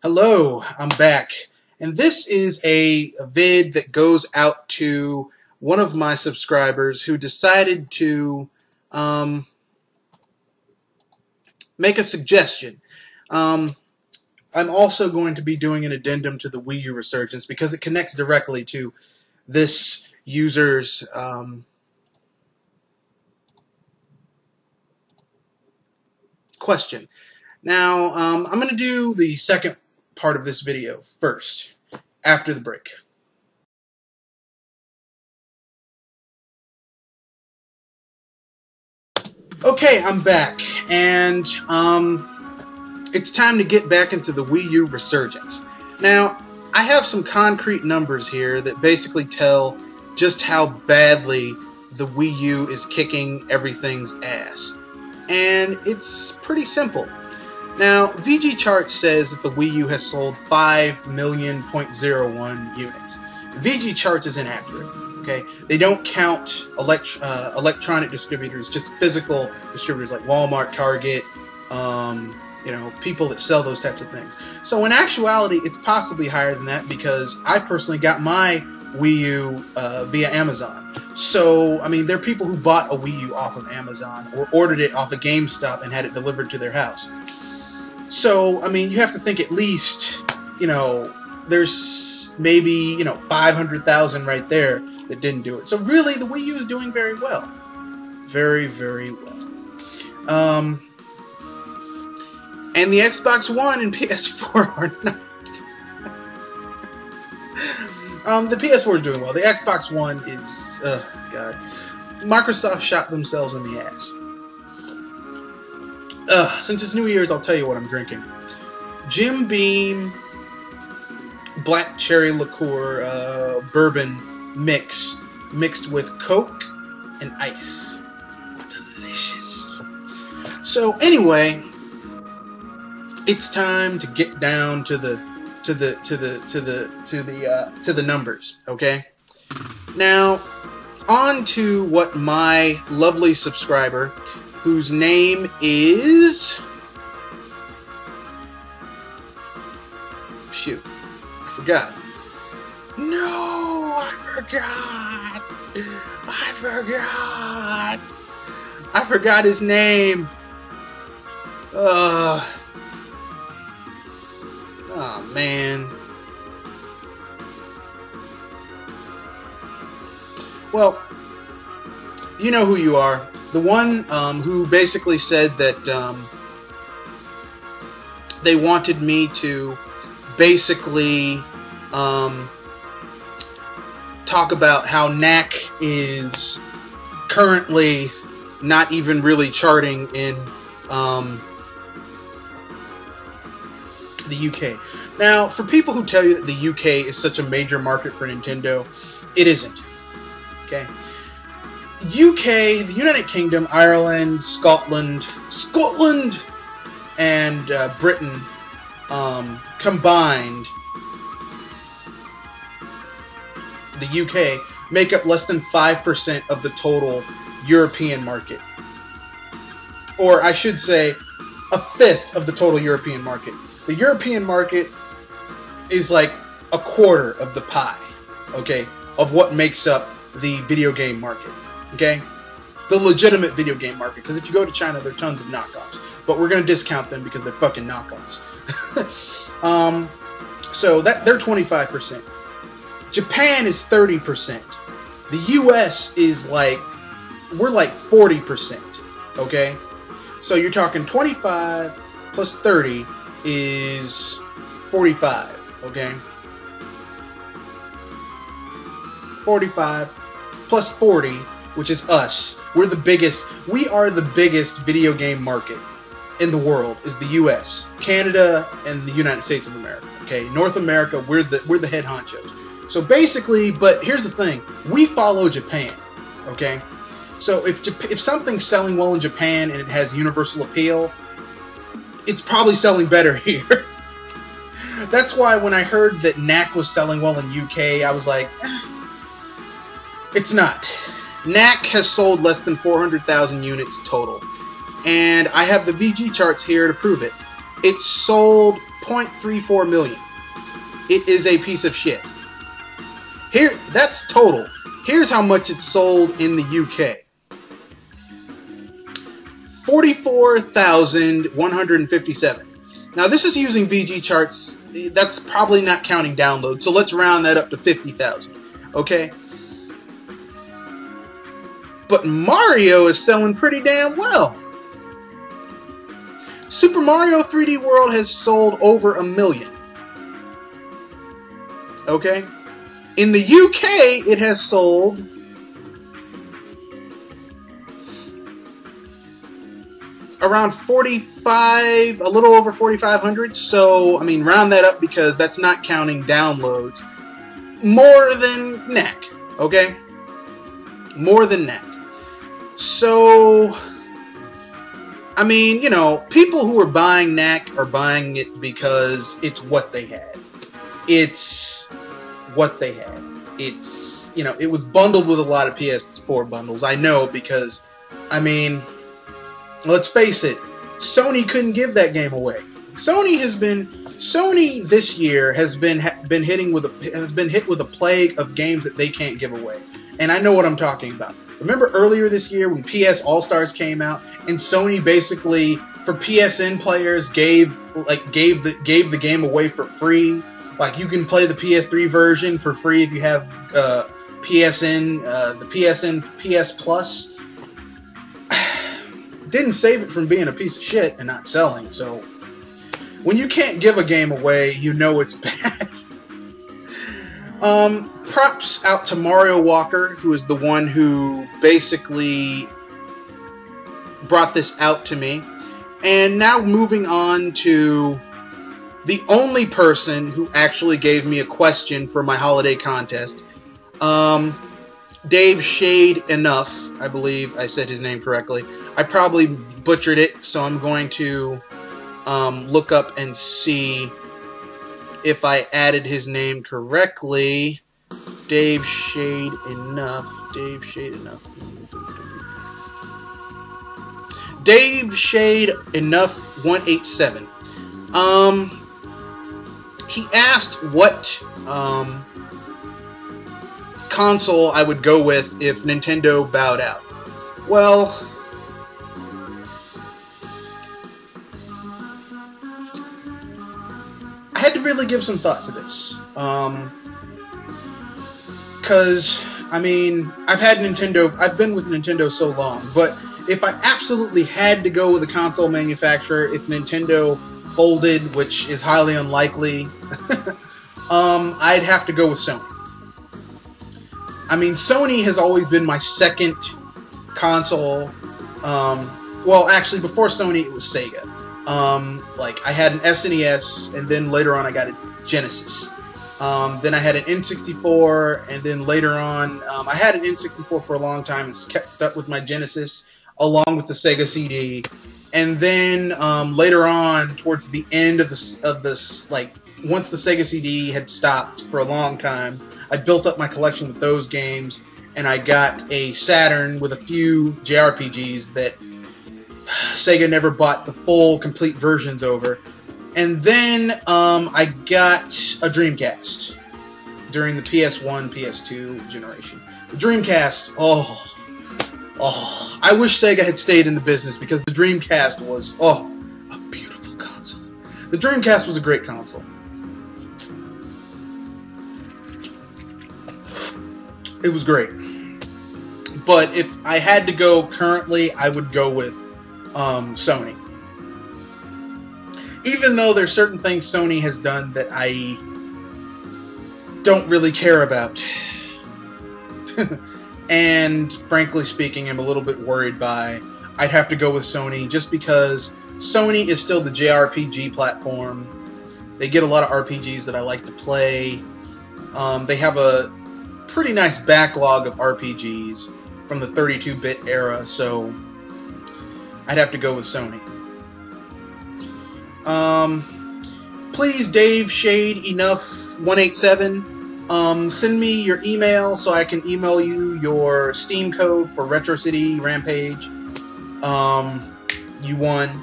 Hello, I'm back, and this is a vid that goes out to one of my subscribers who decided to make a suggestion. I'm also going to be doing an addendum to the Wii U Resurgence because it connects directly to this user's question. Now, I'm going to do the second part of this video first, after the break. Okay, I'm back, and it's time to get back into the Wii U Resurgence. Now, I have some concrete numbers here that basically tell just how badly the Wii U is kicking everything's ass. And it's pretty simple. Now, VG Charts says that the Wii U has sold 5,000,001 units. VG Charts is inaccurate. Okay, they don't count electronic distributors, just physical distributors like Walmart, Target, you know, people that sell those types of things. So in actuality, it's possibly higher than that because I personally got my Wii U via Amazon. So, I mean, there are people who bought a Wii U off of Amazon or ordered it off of GameStop and had it delivered to their house. So, I mean, you have to think at least, you know, there's maybe, you know, 500,000 right there that didn't do it. So really, the Wii U is doing very well. Very, very well. And the Xbox One and PS4 are not. The PS4 is doing well. The Xbox One is, God. Microsoft shot themselves in the ass. Since it's New Year's, I'll tell you what I'm drinking. Jim Beam black cherry liqueur bourbon mix mixed with Coke and ice. Delicious. So anyway, it's time to get down to the numbers, okay? Now, on to what my lovely subscriber, whose name is, shoot, I forgot. No, I forgot. I forgot his name. Oh, man. Well, you know who you are. The one who basically said that they wanted me to basically talk about how Knack is currently not even really charting in the UK. Now, for people who tell you that the UK is such a major market for Nintendo, it isn't. Okay? UK, the United Kingdom, Ireland, Scotland, and Britain combined, the UK, make up less than 5% of the total European market. Or I should say, a fifth of the total European market. The European market is like a quarter of the pie, okay, of what makes up the video game market, okay? The legitimate video game market, because if you go to China, there are tons of knockoffs. But we're going to discount them because they're fucking knockoffs. So they're 25%. Japan is 30%. The US is like, we're like 40%, okay? So you're talking 25 plus 30 is 45, okay? 45 plus 40, which is us. We are the biggest video game market in the world, is the US, Canada, and the United States of America, okay? North America, we're the head honchos. So basically, but here's the thing, we follow Japan, okay? So if something's selling well in Japan and it has universal appeal, it's probably selling better here. That's why when I heard that Knack was selling well in UK, I was like, it's not. Knack has sold less than 400,000 units total. And I have the VG charts here to prove it. It sold 6.34 million. It is a piece of shit. Here, that's total. Here's how much it sold in the UK. 44,157. Now this is using VG charts. That's probably not counting downloads. So let's round that up to 50,000. Okay. But Mario is selling pretty damn well. Super Mario 3D World has sold over 1 million. Okay. In the UK, it has sold around 45, a little over 4,500. So, I mean, round that up because that's not counting downloads. More than Knack, okay? More than Knack. So, I mean, you know, people who are buying Knack are buying it because it's what they had. It's what they had. It's, you know, it was bundled with a lot of PS4 bundles. I know because, I mean, let's face it, Sony couldn't give that game away. Sony this year has been hit with a plague of games that they can't give away. And I know what I'm talking about. Remember earlier this year when PS All-Stars came out and Sony basically for PSN players gave the game away for free? Like you can play the PS3 version for free if you have PSN, the PSN PS Plus. Didn't save it from being a piece of shit and not selling. So when you can't give a game away, you know it's bad. Props out to Mario Walker, who is the one who basically brought this out to me. And now moving on to the only person who actually gave me a question for my holiday contest. Dave Shade Enough, I believe I said his name correctly. I probably butchered it, so I'm going to look up and see if I added his name correctly. Dave Shade Enough. Dave Shade Enough. Dave Shade Enough 187. He asked what console I would go with if Nintendo bowed out. Well, I had to really give some thought to this. Because, I mean, I've been with Nintendo so long, but if I absolutely had to go with a console manufacturer, if Nintendo folded, which is highly unlikely, I'd have to go with Sony. I mean, Sony has always been my second console. Well, actually, before Sony, it was Sega. Like, I had an SNES, and then later on I got a Genesis. Then I had an N64, and then later on, I had an N64 for a long time and kept up with my Genesis, along with the Sega CD. And then later on, towards the end of this, like, once the Sega CD had stopped for a long time, I built up my collection with those games, and I got a Saturn with a few JRPGs that Sega never bought the full, complete versions over. And then I got a Dreamcast during the PS1, PS2 generation. The Dreamcast, oh, I wish Sega had stayed in the business because the Dreamcast was, a beautiful console. The Dreamcast was a great console. It was great. But if I had to go currently, I would go with Sony. Even though there's certain things Sony has done that I don't really care about. And frankly speaking, I'm a little bit worried by, I'd have to go with Sony just because Sony is still the JRPG platform. They get a lot of RPGs that I like to play. They have a pretty nice backlog of RPGs from the 32-bit era, so I'd have to go with Sony. Please, Dave Shade Enough 187, send me your email so I can email you your Steam code for Retro City Rampage. You won.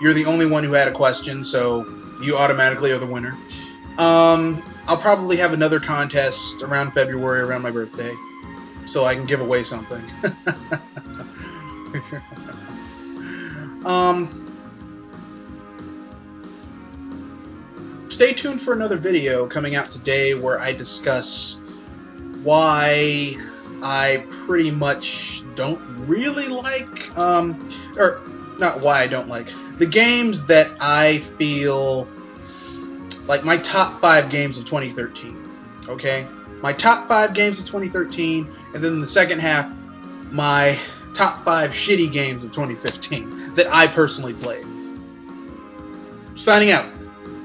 You're the only one who had a question, so you automatically are the winner. I'll probably have another contest around February, around my birthday, so I can give away something. Stay tuned for another video coming out today where I discuss why I pretty much don't really like, or not why I don't like, the games that I feel like my top 5 games of 2013, okay? My top 5 games of 2013, and then in the second half, my top 5 shitty games of 2015 that I personally played. Signing out.